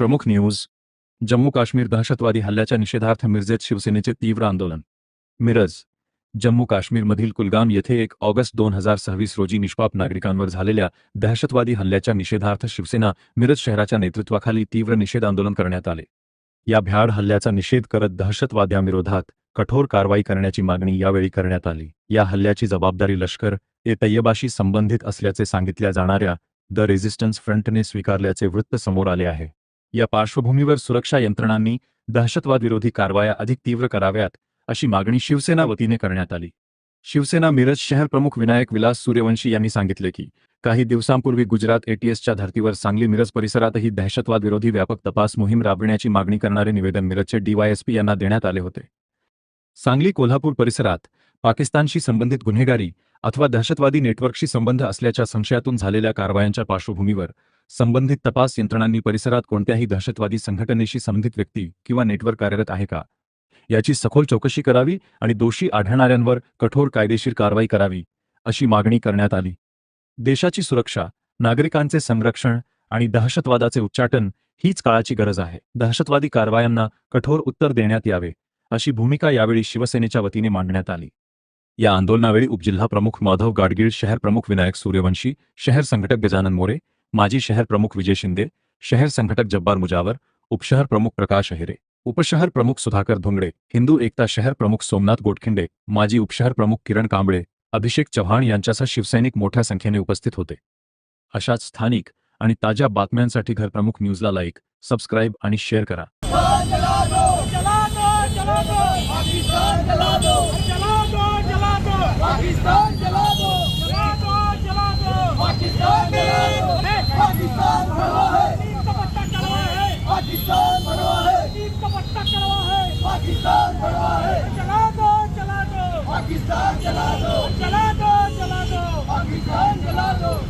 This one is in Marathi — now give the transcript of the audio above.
प्रमुख न्यूज जम्मू काश्मीर दहशतवादी हल्ल्याच्या निषेधार्थ मिरजेत शिवसेनेचे तीव्र आंदोलन. मिरज जम्मू काश्मीरमधील कुलगाम येथे 1 ऑगस्ट 2026 रोजी निष्पाप नागरिकांवर झालेल्या दहशतवादी हल्ल्याच्या निषेधार्थ शिवसेना मिरज शहराच्या नेतृत्वाखाली तीव्र निषेध आंदोलन करण्यात आले. या भ्याड हल्ल्याचा निषेध करत दहशतवाद्यांविरोधात कठोर कारवाई करण्याची मागणी यावेळी करण्यात आली. या हल्ल्याची जबाबदारी लष्कर-ए-तैयबाशी संबंधित असल्याचे सांगितल्या जाणाऱ्या द रेझिस्टन्स फ्रंटने स्वीकारल्याचे वृत्त समोर आले आहे. या पार्श्वभूमीवर सुरक्षा यंत्रणांनी दहशतवादविरोधी कारवाया अधिक तीव्र कराव्यात अशी मागणी शिवसेना वतीने करण्यात आली. शिवसेना मिरज शहर प्रमुख विनायक विलास सूर्यवंशी यांनी सांगितले की काही दिवसांपूर्वी गुजरात एटीएसच्या धर्तीवर सांगली मिरज परिसरातही दहशतवादविरोधी व्यापक तपास मोहीम राबविण्याची मागणी करणारे निवेदन मिरजचे डीवायएसपी यांना देण्यात आले होते. सांगली कोल्हापूर परिसरात पाकिस्तानशी संबंधित गुन्हेगारी अथवा दहशतवादी नेटवर्कशी संबंध असल्याच्या संशयातून झालेल्या कारवायांच्या पार्श्वभूमीवर संबंधित तपास यंत्रणांनी परिसरात कोणत्याही दहशतवादी संघटनेशी संबंधित व्यक्ती किंवा नेटवर्क कार्यरत आहे का याची सखोल चौकशी करावी आणि दोषी आढळणाऱ्यांवर कठोर कायदेशीर कारवाई करावी अशी मागणी करण्यात आली. देशाची सुरक्षा, नागरिकांचे संरक्षण आणि दहशतवादाचे उच्चाटन हीच काळाची गरज आहे. दहशतवादी कारवायांना कठोर उत्तर देण्यात यावे अशी भूमिका यावेळी शिवसेनेच्या वतीने मांडण्यात आली. या आंदोलनावेळी उपजिल्हा प्रमुख माधव गाडगीळ, शहर प्रमुख विनायक सूर्यवंशी, शहर संघटक गजानन मोरे, माजी शहर प्रमुख विजय शिंदे, शहर संघटक जब्बार मुजावर, उपशहर प्रमुख प्रकाश अहिरे, उपशहर प्रमुख सुधाकर धोंगडे, हिंदू एकता शहर प्रमुख सोमनाथ गोटखिंडे, माजी उपशहर प्रमुख किरण कांबळे, अभिषेक चव्हाण यांच्यासह शिवसैनिक मोठ्या संख्येने उपस्थित होते. अशाच स्थानिक आणि ताज्या बातम्यांसाठी घर प्रमुख न्यूजला लाईक, सबस्क्राईब आणि शेअर करा.